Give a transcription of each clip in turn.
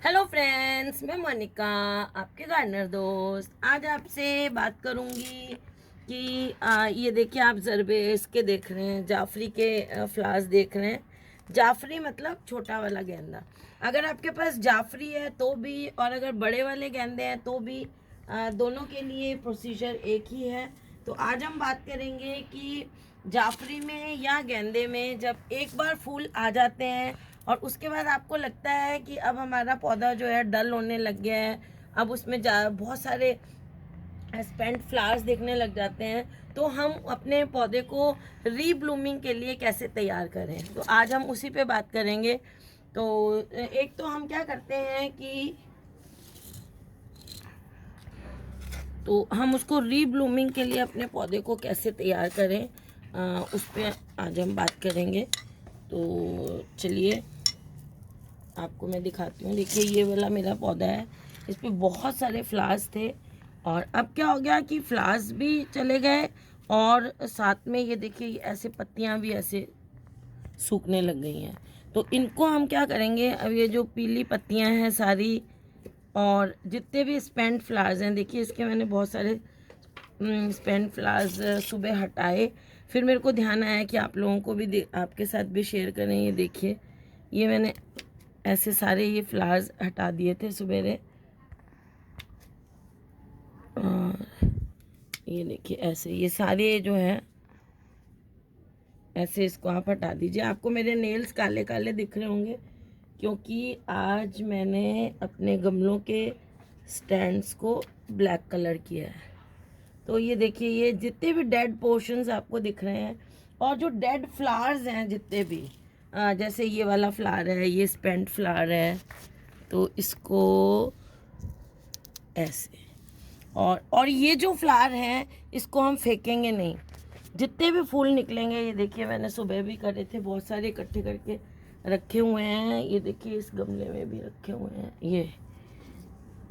Hello friends, मैं मोनिका, आपके gardener दोस्त। आज आपसे बात करूंगी कि ये देखिए, आप जरबेस के देख रहे हैं, जाफरी के फ्लावर्स देख रहे हैं। जाफरी मतलब छोटा वाला गेंदा। अगर आपके पास जाफरी है तो भी, और अगर बड़े वाले गेंदे हैं तो भी, दोनों के लिए प्रोसीजर एक ही है। तो आज हम बात करेंगे कि जाफरी में या गेंदे में जब एक बार फूल आ जाते हैं और उसके बाद आपको लगता है कि अब हमारा पौधा जो है डल होने लग गया है, अब उसमें बहुत सारे स्पेंट फ्लावर्स देखने लग जाते हैं, तो हम अपने पौधे को रीब्लूमिंग के लिए कैसे तैयार करें, तो आज हम उसी पे बात करेंगे। तो एक तो हम क्या करते हैं कि तो हम उसको रीब्लूमिंग के लिए अपने पौधे को कैसे तैयार करें, उस पर आज हम बात करेंगे। तो चलिए आपको मैं दिखाती हूँ। देखिए, ये वाला मेरा पौधा है, इस पर बहुत सारे फ्लावर्स थे और अब क्या हो गया कि फ्लावर्स भी चले गए और साथ में ये देखिए ऐसे पत्तियाँ भी ऐसे सूखने लग गई हैं। तो इनको हम क्या करेंगे, अब ये जो पीली पत्तियाँ हैं सारी और जितने भी स्पेंट फ्लावर्स हैं, देखिए इसके मैंने बहुत सारे स्पेंट फ्लावर्स सुबह हटाए। फिर मेरे को ध्यान आया कि आप लोगों को भी आपके साथ भी शेयर करें। ये देखिए, ये मैंने ऐसे सारे ये फ्लावर्स हटा दिए थे सवेरे। और ये देखिए ऐसे ये सारे जो है ऐसे, इसको आप हटा दीजिए। आपको मेरे नेल्स काले काले दिख रहे होंगे क्योंकि आज मैंने अपने गमलों के स्टैंड्स को ब्लैक कलर किया है। तो ये देखिए, ये जितने भी डेड पोर्शंस आपको दिख रहे हैं और जो डेड फ्लावर्स हैं जितने भी, जैसे ये वाला फ्लावर है, ये स्पेंट फ्लावर है, तो इसको ऐसे, और ये जो फ्लावर हैं इसको हम फेंकेंगे नहीं। जितने भी फूल निकलेंगे, ये देखिए मैंने सुबह भी करे थे, बहुत सारे इकट्ठे करके रखे हुए हैं। ये देखिए इस गमले में भी रखे हुए हैं। ये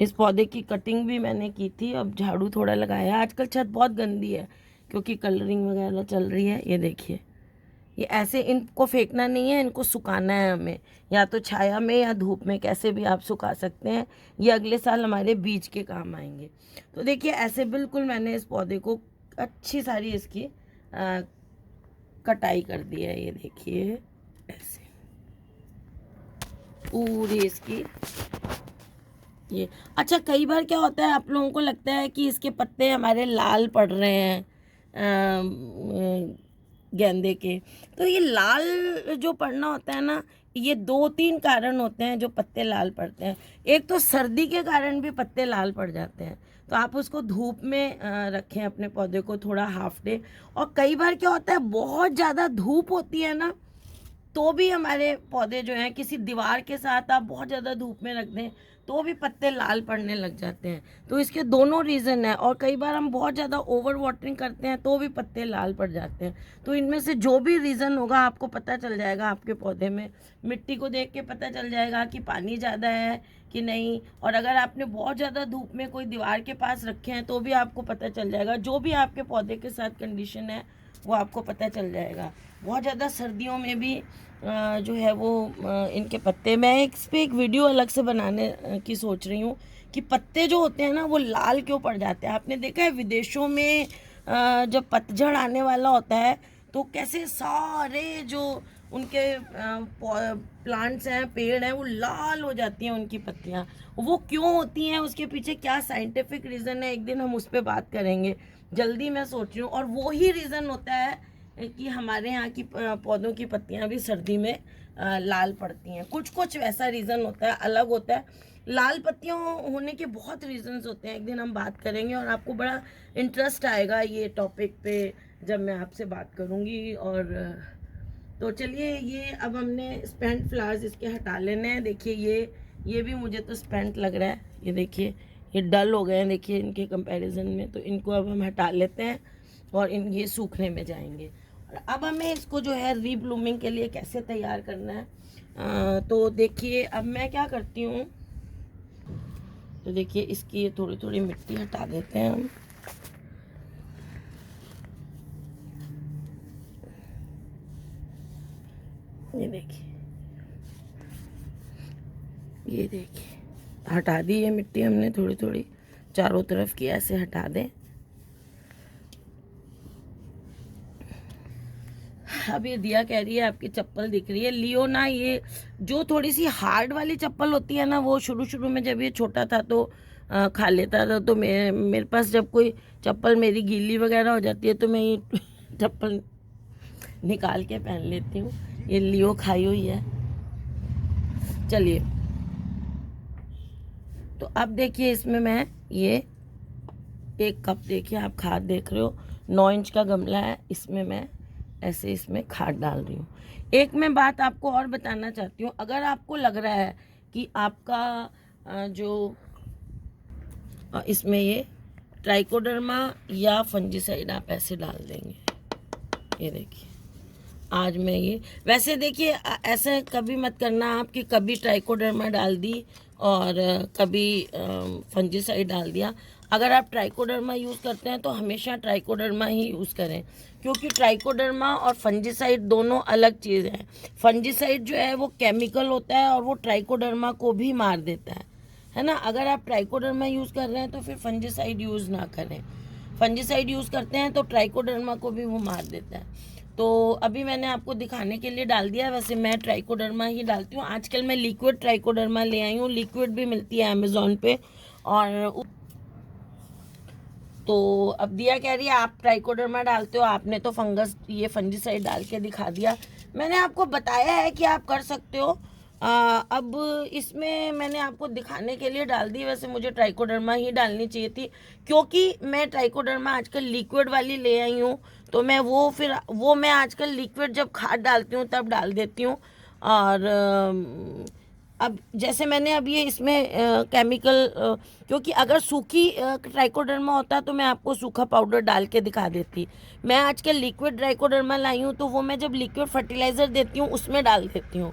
इस पौधे की कटिंग भी मैंने की थी, अब झाड़ू थोड़ा लगाया। आजकल छत बहुत गंदी है क्योंकि कलरिंग वगैरह चल रही है। ये देखिए, ये ऐसे इनको फेंकना नहीं है, इनको सुखाना है हमें, या तो छाया में या धूप में, कैसे भी आप सुखा सकते हैं। ये अगले साल हमारे बीज के काम आएंगे। तो देखिए ऐसे बिल्कुल मैंने इस पौधे को अच्छी सारी इसकी कटाई कर दी है। ये देखिए ऐसे पूरी इसकी ये। अच्छा, कई बार क्या होता है, आप लोगों को लगता है कि इसके पत्ते हमारे लाल पड़ रहे हैं गेंदे के। तो ये लाल जो पड़ना होता है ना, ये दो तीन कारण होते हैं जो पत्ते लाल पड़ते हैं। एक तो सर्दी के कारण भी पत्ते लाल पड़ जाते हैं, तो आप उसको धूप में रखें अपने पौधे को थोड़ा हाफ डे। और कई बार क्या होता है, बहुत ज़्यादा धूप होती है ना, तो भी हमारे पौधे जो हैं, किसी दीवार के साथ आप बहुत ज़्यादा धूप में रख दें तो भी पत्ते लाल पड़ने लग जाते हैं। तो इसके दोनों रीज़न है। और कई बार हम बहुत ज़्यादा ओवर वाटरिंग करते हैं तो भी पत्ते लाल पड़ जाते हैं। तो इनमें से जो भी रीज़न होगा आपको पता चल जाएगा आपके पौधे में। मिट्टी को देख के पता चल जाएगा कि पानी ज़्यादा है कि नहीं। और अगर आपने बहुत ज़्यादा धूप में कोई दीवार के पास रखे हैं तो भी आपको पता चल जाएगा। जो भी आपके पौधे के साथ कंडीशन है वो आपको पता चल जाएगा। बहुत ज़्यादा सर्दियों में भी जो है वो इनके पत्ते, मैं इस पर एक वीडियो अलग से बनाने की सोच रही हूँ कि पत्ते जो होते हैं ना वो लाल क्यों पड़ जाते हैं। आपने देखा है विदेशों में जब पतझड़ आने वाला होता है तो कैसे सारे जो उनके प्लांट्स हैं, पेड़ हैं, वो लाल हो जाती हैं उनकी पत्तियाँ। वो क्यों होती हैं, उसके पीछे क्या साइंटिफिक रीज़न है, एक दिन हम उस पर बात करेंगे। जल्दी मैं सोच रही हूँ। और वो ही रीज़न होता है कि हमारे यहाँ की पौधों की पत्तियाँ भी सर्दी में लाल पड़ती हैं। कुछ कुछ वैसा रीज़न होता है, अलग होता है। लाल पत्तियाँ होने के बहुत रीज़न्स होते हैं, एक दिन हम बात करेंगे और आपको बड़ा इंटरेस्ट आएगा ये टॉपिक पे जब मैं आपसे बात करूँगी। और तो चलिए, ये अब हमने स्पेंट फ्लावर्स इसके हटा लेने हैं। देखिए ये भी मुझे तो स्पेंट लग रहा है। ये देखिए ये डल हो गए हैं, देखिए इनके कंपैरिजन में। तो इनको अब हम हटा लेते हैं और इन ये सूखने में जाएंगे। और अब हमें इसको जो है रीब्लूमिंग के लिए कैसे तैयार करना है, तो देखिए अब मैं क्या करती हूँ। तो देखिए इसकी ये थोड़ी थोड़ी मिट्टी हटा देते हैं हम। ये देखिए, ये देखिए हटा दी है मिट्टी हमने थोड़ी थोड़ी, चारों तरफ की ऐसे हटा दें। अब ये दिया कह रही है आपकी चप्पल दिख रही है, लियो ना। ये जो थोड़ी सी हार्ड वाली चप्पल होती है ना, वो शुरू शुरू में जब ये छोटा था तो खा लेता था। तो मेरे पास जब कोई चप्पल मेरी गीली वगैरह हो जाती है तो मैं ये चप्पल निकाल के पहन लेती हूँ। ये लियो खाई हुई है। चलिए, तो अब देखिए इसमें मैं ये 1 कप, देखिए आप खाद देख रहे हो, 9 इंच का गमला है, इसमें मैं ऐसे इसमें खाद डाल रही हूँ। एक मैं बात आपको और बताना चाहती हूँ, अगर आपको लग रहा है कि आपका जो इसमें ये ट्राइकोडर्मा या फंजीसाइड आप ऐसे डाल देंगे, ये देखिए आज मैं ये, वैसे देखिए ऐसे कभी मत करना आप कि कभी ट्राइकोडर्मा डाल दी और कभी फंजीसाइड डाल दिया। अगर आप ट्राइकोडर्मा यूज़ करते हैं तो हमेशा ट्राइकोडर्मा ही यूज़ करें, क्योंकि ट्राइकोडर्मा और फंजीसाइड दोनों अलग चीज़ हैं। फंजीसाइड जो है वो केमिकल होता है और वो ट्राइकोडर्मा को भी मार देता है ना। अगर आप ट्राइकोडर्मा यूज़ कर रहे हैं तो फिर फंजीसाइड यूज़ ना करें। फंजीसाइड यूज़ करते हैं तो ट्राइकोडर्मा को भी वो मार देता है। तो अभी मैंने आपको दिखाने के लिए डाल दिया। वैसे मैं ट्राइकोडर्मा ही डालती हूँ। आजकल मैं लिक्विड ट्राइकोडर्मा ले आई हूँ, लिक्विड भी मिलती है अमेज़ॉन पे। और तो अब दिया कह रही है आप ट्राइकोडर्मा डालते हो, आपने तो ये फंजीसाइड डाल के दिखा दिया। मैंने आपको बताया है कि आप कर सकते हो। अब इसमें मैंने आपको दिखाने के लिए डाल दी। वैसे मुझे ट्राइकोडर्मा ही डालनी चाहिए थी, क्योंकि मैं ट्राइकोडर्मा आजकल लिक्विड वाली ले आई हूँ। तो मैं वो मैं आजकल लिक्विड जब खाद डालती हूँ तब डाल देती हूँ। और अब जैसे मैंने अब ये इसमें केमिकल, क्योंकि अगर सूखी ट्राइकोडर्मा होता तो मैं आपको सूखा पाउडर डाल के दिखा देती। मैं आजकल लिक्विड ट्राइकोडर्मा लाई हूँ, तो वो मैं जब लिक्विड फर्टिलाइज़र देती हूँ उसमें डाल देती हूँ।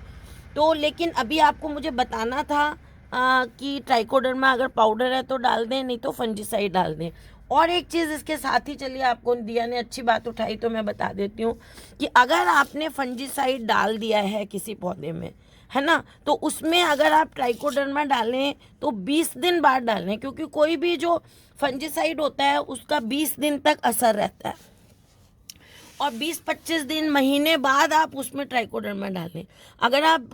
तो लेकिन अभी आपको मुझे बताना था कि ट्राइकोडर्मा अगर पाउडर है तो डाल दें, नहीं तो फंजीसाइड डाल दें। और एक चीज़ इसके साथ ही, चलिए आपको दिया ने अच्छी बात उठाई तो मैं बता देती हूँ कि अगर आपने फंजीसाइड डाल दिया है किसी पौधे में, है ना, तो उसमें अगर आप ट्राइकोडर्मा डालें तो 20 दिन बाद डालें, क्योंकि कोई भी जो फंजीसाइड होता है उसका 20 दिन तक असर रहता है और 20-25 दिन महीने बाद आप उसमें ट्राइकोडर्मा डालें। अगर आप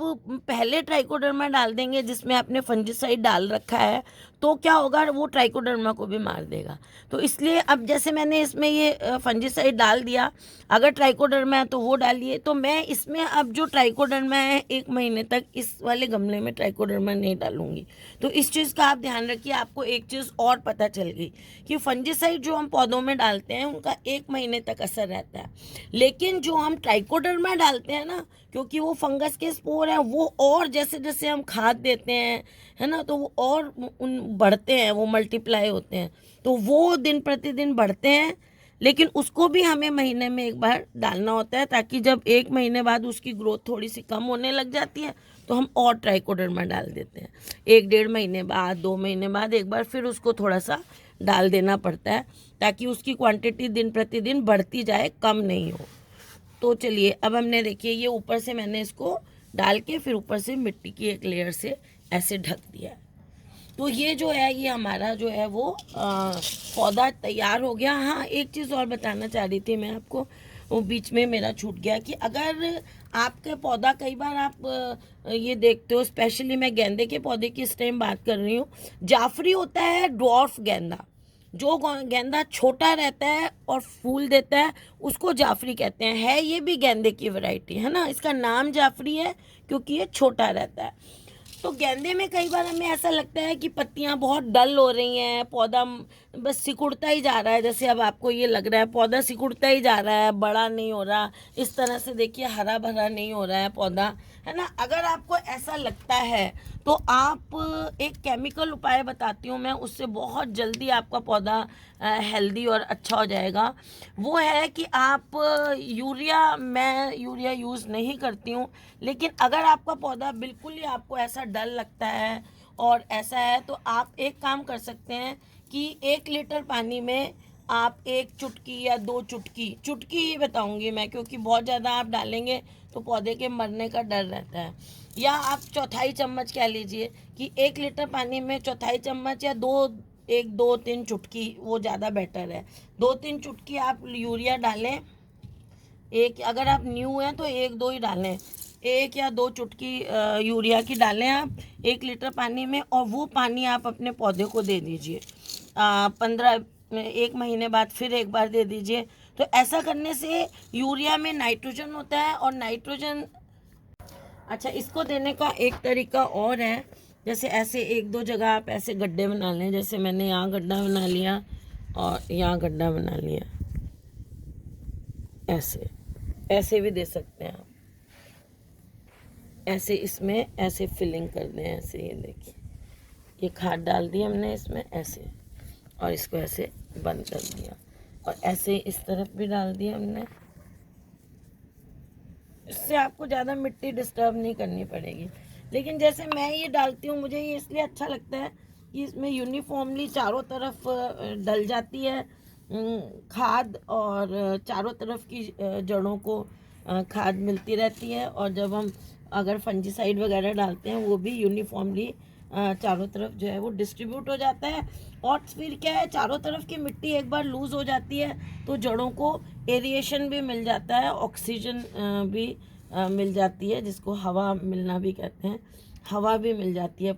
पहले ट्राइकोडर्मा डाल देंगे जिसमें आपने फंजीसाइड डाल रखा है तो क्या होगा, वो ट्राइकोडर्मा को भी मार देगा। तो इसलिए अब जैसे मैंने इसमें ये फंजीसाइड डाल दिया, अगर ट्राइकोडर्मा है तो वो डालिए। तो मैं इसमें अब जो ट्राइकोडर्मा है 1 महीने तक इस वाले गमले में ट्राइकोडर्मा नहीं डालूंगी। तो इस चीज़ का आप ध्यान रखिए। आपको एक चीज़ और पता चल गई कि फंजीसाइड जो हम पौधों में डालते हैं उनका 1 महीने तक असर रहता है, लेकिन जो हम ट्राइकोडर्मा डालते हैं ना, क्योंकि वो फंगस के स्पोर हैं, वो और जैसे जैसे हम खाद देते हैं, है ना, तो वो और उन बढ़ते हैं, वो मल्टीप्लाई होते हैं, तो वो दिन प्रतिदिन बढ़ते हैं। लेकिन उसको भी हमें महीने में एक बार डालना होता है, ताकि जब 1 महीने बाद उसकी ग्रोथ थोड़ी सी कम होने लग जाती है तो हम और ट्राइकोडर्मा डाल देते हैं। 1-1.5 महीने बाद, 2 महीने बाद एक बार फिर उसको थोड़ा सा डाल देना पड़ता है, ताकि उसकी क्वांटिटी दिन प्रतिदिन बढ़ती जाए, कम नहीं हो। तो चलिए, अब हमने देखिए ये ऊपर से मैंने इसको डाल के फिर ऊपर से मिट्टी की एक लेयर से ऐसे ढक दिया। तो ये जो है, ये हमारा जो है वो पौधा तैयार हो गया। हाँ, एक चीज़ और बताना चाह रही थी मैं आपको, वो बीच में मेरा छूट गया, कि अगर आपके पौधा, कई बार आप ये देखते हो, स्पेशली मैं गेंदे के पौधे की इस टाइम बात कर रही हूँ, जाफरी होता है ड्वार्फ गेंदा, जो गेंदा छोटा रहता है और फूल देता है उसको जाफरी कहते हैं। है ये भी गेंदे की वैरायटी, है ना, इसका नाम जाफरी है क्योंकि ये छोटा रहता है। तो गेंदे में कई बार हमें ऐसा लगता है कि पत्तियां बहुत डल हो रही हैं, पौधा बस सिकुड़ता ही जा रहा है। जैसे अब आपको ये लग रहा है पौधा सिकुड़ता ही जा रहा है, बड़ा नहीं हो रहा, इस तरह से देखिए हरा भरा नहीं हो रहा है पौधा, है ना। अगर आपको ऐसा लगता है तो आप एक केमिकल उपाय बताती हूँ मैं, उससे बहुत जल्दी आपका पौधा हेल्दी और अच्छा हो जाएगा। वो है कि आप मैं यूरिया यूज़ नहीं करती हूँ, लेकिन अगर आपका पौधा बिल्कुल ही आपको ऐसा डल लगता है और ऐसा है, तो आप एक काम कर सकते हैं कि 1 लीटर पानी में आप 1 चुटकी या 2 चुटकी ही बताऊंगी मैं, क्योंकि बहुत ज़्यादा आप डालेंगे तो पौधे के मरने का डर रहता है। या आप चौथाई चम्मच कह लीजिए कि 1 लीटर पानी में चौथाई चम्मच या 2 3 चुटकी, वो ज़्यादा बेटर है। 2 3 चुटकी आप यूरिया डालें। एक, अगर आप न्यू हैं तो 1 2 ही डालें। 1 या 2 चुटकी यूरिया की डालें आप 1 लीटर पानी में, और वो पानी आप अपने पौधे को दे दीजिए। 1 महीने बाद फिर एक बार दे दीजिए। तो ऐसा करने से यूरिया में नाइट्रोजन होता है, और नाइट्रोजन, अच्छा, इसको देने का एक तरीका और है। जैसे ऐसे 1 2 जगह आप ऐसे गड्ढे बना लें, जैसे मैंने यहाँ गड्ढा बना लिया और यहाँ गड्ढा बना लिया, ऐसे ऐसे भी दे सकते हैं आप। ऐसे इसमें ऐसे फिलिंग कर दें, ऐसे, ये देखिए, ये खाद डाल दी हमने इसमें ऐसे, और इसको ऐसे बंद कर दिया, और ऐसे इस तरफ भी डाल दिया हमने। इससे आपको ज़्यादा मिट्टी डिस्टर्ब नहीं करनी पड़ेगी। लेकिन जैसे मैं ये डालती हूँ, मुझे ये इसलिए अच्छा लगता है कि इसमें यूनिफॉर्मली चारों तरफ डल जाती है खाद, और चारों तरफ की जड़ों को खाद मिलती रहती है। और जब हम अगर फंजीसाइड वगैरह डालते हैं, वो भी यूनिफॉर्मली चारों तरफ जो है वो डिस्ट्रीब्यूट हो जाता है। और फिर क्या है, चारों तरफ की मिट्टी एक बार लूज़ हो जाती है तो जड़ों को एरिएशन भी मिल जाता है, ऑक्सीजन भी मिल जाती है, जिसको हवा मिलना भी कहते हैं। हवा भी मिल जाती है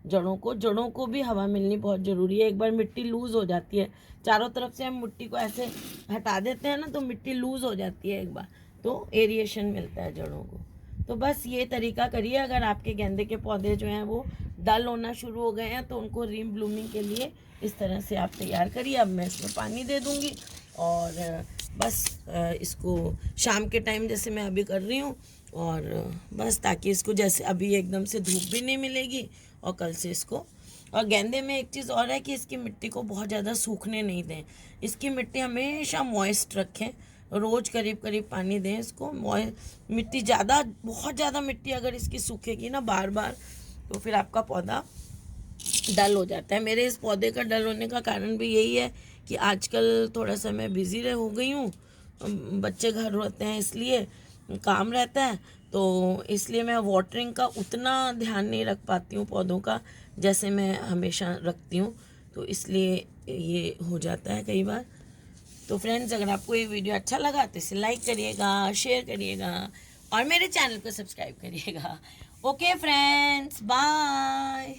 जड़ों को भी हवा मिलनी बहुत ज़रूरी है। एक बार मिट्टी लूज़ हो जाती है, चारों तरफ से हम मिट्टी को ऐसे हटा देते हैं ना, तो मिट्टी लूज़ हो जाती है एक बार, तो एरिएशन मिलता है जड़ों को। तो बस ये तरीका करिए। अगर आपके गेंदे के पौधे जो हैं वो डल होना शुरू हो गए हैं, तो उनको रीम ब्लूमिंग के लिए इस तरह से आप तैयार करिए। अब मैं इसमें पानी दे दूँगी, और बस इसको शाम के टाइम जैसे मैं अभी कर रही हूँ, और बस ताकि इसको, जैसे अभी एकदम से धूप भी नहीं मिलेगी, और कल से इसको, और गेंदे में एक चीज़ और है कि इसकी मिट्टी को बहुत ज़्यादा सूखने नहीं दें। इसकी मिट्टी हमेशा मॉइस्ट रखें, रोज़ करीब करीब पानी दें इसको। मिट्टी ज़्यादा, बहुत ज़्यादा मिट्टी अगर इसकी सूखेगी ना बार बार, तो फिर आपका पौधा डल हो जाता है। मेरे इस पौधे का डल होने का कारण भी यही है कि आजकल थोड़ा सा मैं बिज़ी हो गई हूँ, बच्चे घर रहते हैं, इसलिए काम रहता है, तो इसलिए मैं वाटरिंग का उतना ध्यान नहीं रख पाती हूँ पौधों का, जैसे मैं हमेशा रखती हूँ। तो इसलिए ये हो जाता है कई बार। तो फ्रेंड्स, अगर आपको ये वीडियो अच्छा लगा तो इसे लाइक करिएगा, शेयर करिएगा, और मेरे चैनल को सब्सक्राइब करिएगा। Okay friends, bye.